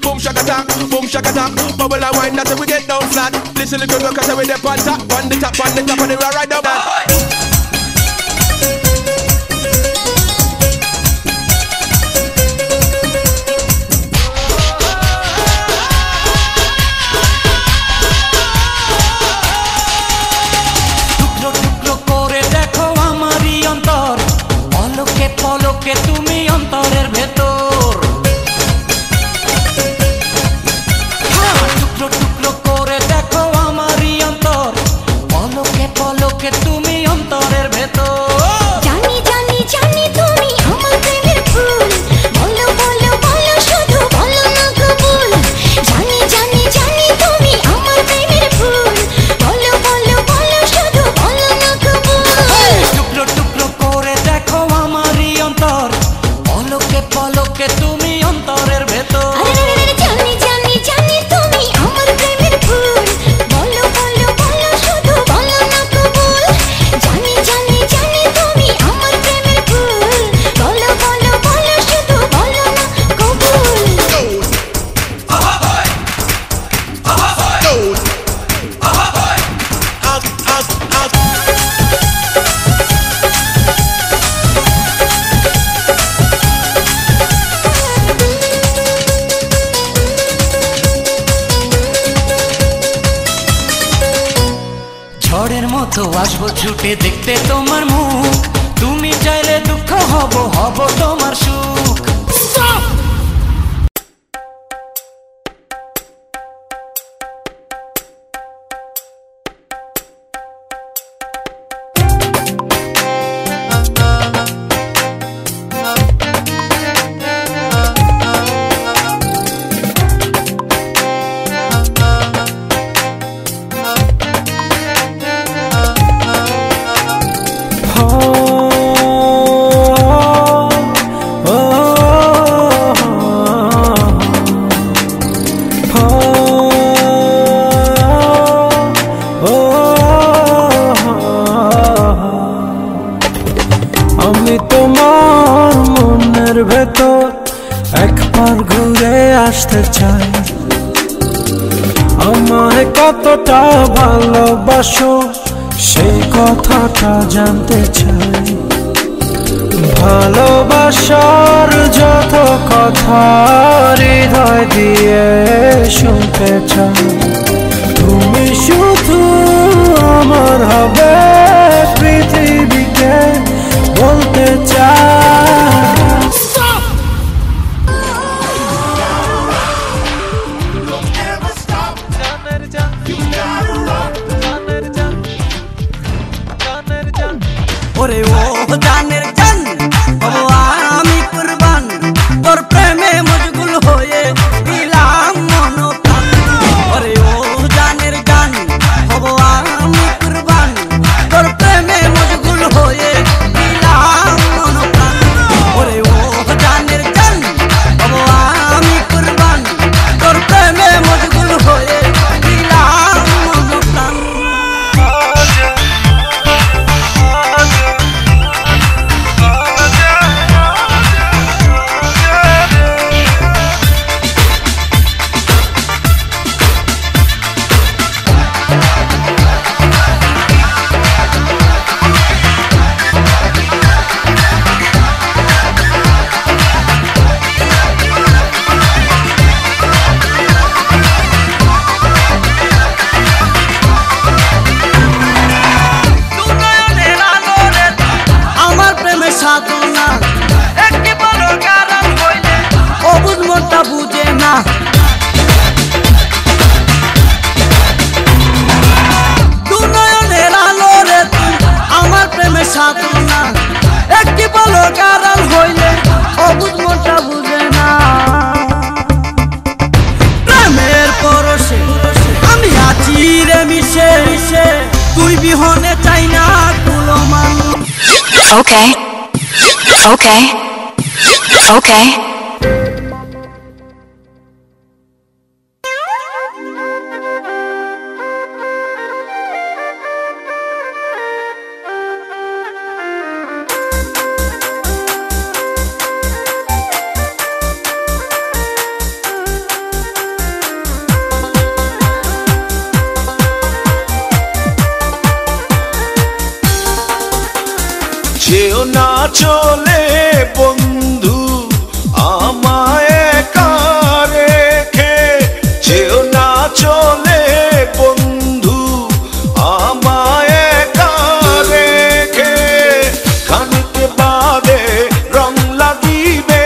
Boom shaka tap, bubble and wine, that's how we get down flat. Listen little girl, cause we there on top, on the top, on the top, and we right down that. পলকে তুমি অন্তরের ভেতর টুকরো টুকরো করে দেখো আমারই অন্তর পলকে পলকে তুমি অন্তরের ভেতর জানি জানি জানি তুমি আমার প্রেমের ফুল বলো বলো বলো শুধু বলো না কবুল জানি জানি জানি তুমি আমার প্রেমের ফুল বলো বলো বলো শুধু বলো না কবুল টুকরো টুকরো করে দেখো আমারই অন্তর পলকে পলকে তুমি অন্তরের ভেতর জানি জানি জানি তুমি আমার প্রেমের ফুল বলো বলো বলো শুধু বলো না কবুল জানি জানি জানি তুমি আমার প্রেমের ফুল বলো বলো বলো শুধু বলো না কবুল ঝড়ের মতো আসবো ছুটে দেখতে তোমার মুখ তুমি চাইলে দুঃখ হব হব তোমার সুখ আমি তোমার মনের ভেতর একবার ঘুরে আসতে চাই আমায় কতটা ভালোবাসো সেই কথাটা জানতে চাই ভালোবাসার যত কথা হৃদয় দিয়ে শুনতে চাই তুমি শুধু আমার হবে পৃথিবীকে বলতে চাই ওরে ও জানের জান হবো আমি কুরবান তোর প্রেমে মজগুল হয়ে দিলাম মন প্রাণ ওরে ও জানের জান হবো আমি কুরবান তোর প্রেমে মজগুল হয়ে দিলাম মন প্রাণ ওরে ও জানের জান হবো আমি কুরবান তোর প্রেমে মজগুল হয়ে দিলাম মন প্রাণ সাধনা একটি বড় কারণ হইলে অবুঝ মনটা বুঝে না দুনয়নের আলো রে তুই আমার প্রেমের সাধনা একটি বড় কারণ হইলে অবুঝ মনটা বুঝে না প্রেমের পরশে আমি আছি রে মিশে মিশে তুই বিহনে চাই না কুলমান Okay. Okay. Okay. যেও না চলে বন্ধু আমায় একা রেখে, যেও না চলে বন্ধু আমায় একা রেখে। খানিক বাদে রং লাগিবে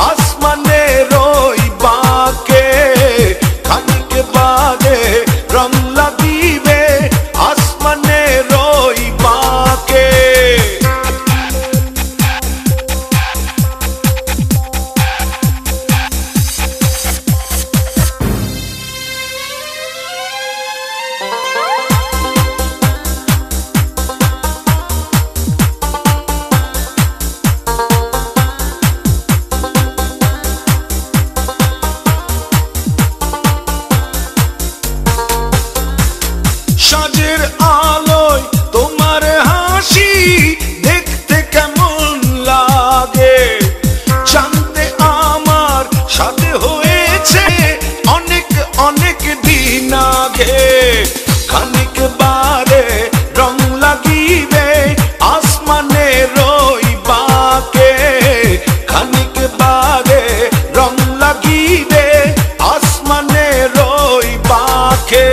আসমানের ওই বাঁকে, খানিক বাদে রং লাগিবে আসমানের ওই বাঁকে। সাজের আলোয় তোমার হাসি দেখতে কেমন লাগে, জানতে আমার সাথে হয়েছে অনেক অনেক দিন আগে। খানিক বারে রং লাগিবে আসমানের ওই বাঁকে, খানিক বারে রং লাগিবে আসমানের ওই বাঁকে।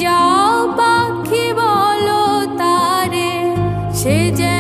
যাও পাখি বলো তারে সে যে